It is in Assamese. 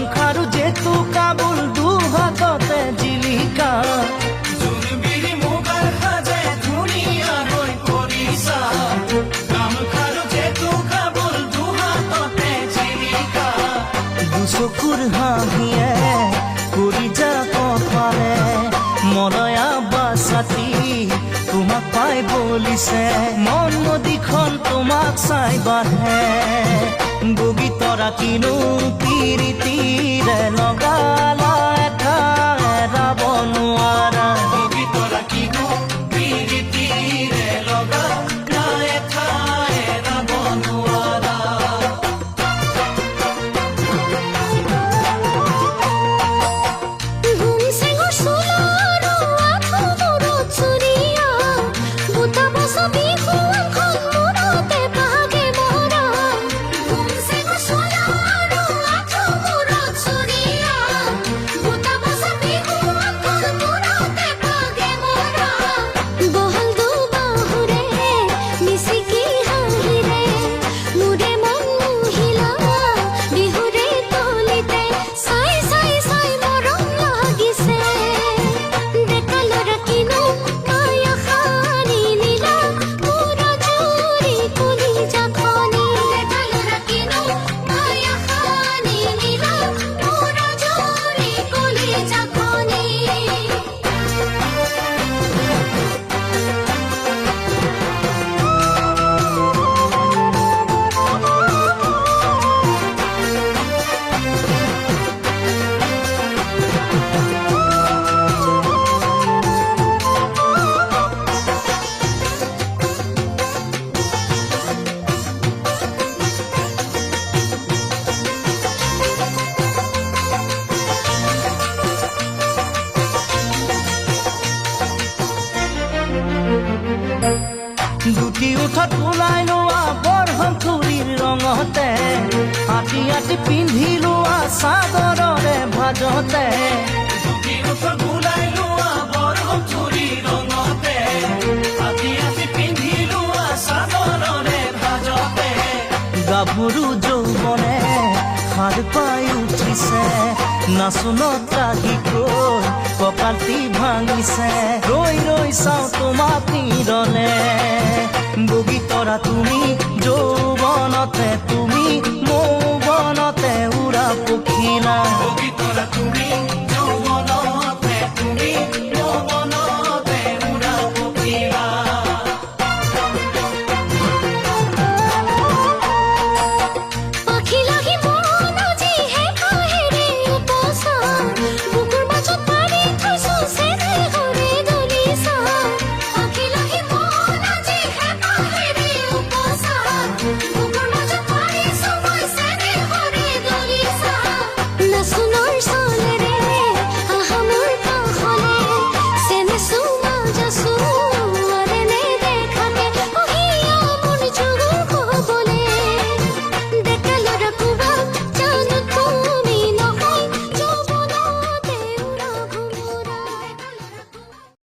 গামখাৰু জেতু কাবুল দুহাততে জিলিকা জোনবিৰি মুগাৰ সাজে ধুনীয়াকৈ কৰিছা গামখাৰু জেতু কাবুল দুহাততে জিলিকা দুচকুৰ হাঁহিয়ে কৰি যা কপালে মলয়া বাছাতি তোমাক পাই বলিছে মন নদীখন তোমাক চাই বাঢ়ে বগী তৰা কিনো পিৰিতিৰে লগালা এটা এৰাব নোৱাৰা বগী তৰা কিনো পিৰিতিৰে লগালা এটা এৰাব নোৱাৰা দুটি উঠত ওলাই লোৱা বৰহম থুৰিৰ ৰঙতে আটি আটি পিন্ধি লোৱা চাদৰৰে ভাজতে দুটি উঠত ওলাই লোৱা বৰহম থুৰিৰ ৰঙতে আটি আটি পিন্ধি লোৱা চাদৰৰে ভাজতে গাভৰু যৌৱনে সাৰ পাই উঠিছে নাচোনত ৰাগিকৈ কঁকালটি ভাঙিছে ৰৈ ৰৈ চাওঁ তোমাক নিৰলে বগী তৰা তুমি যৌৱনতে তুমি মৌৱনতে উৰা পখিলা বগী তৰা তুমি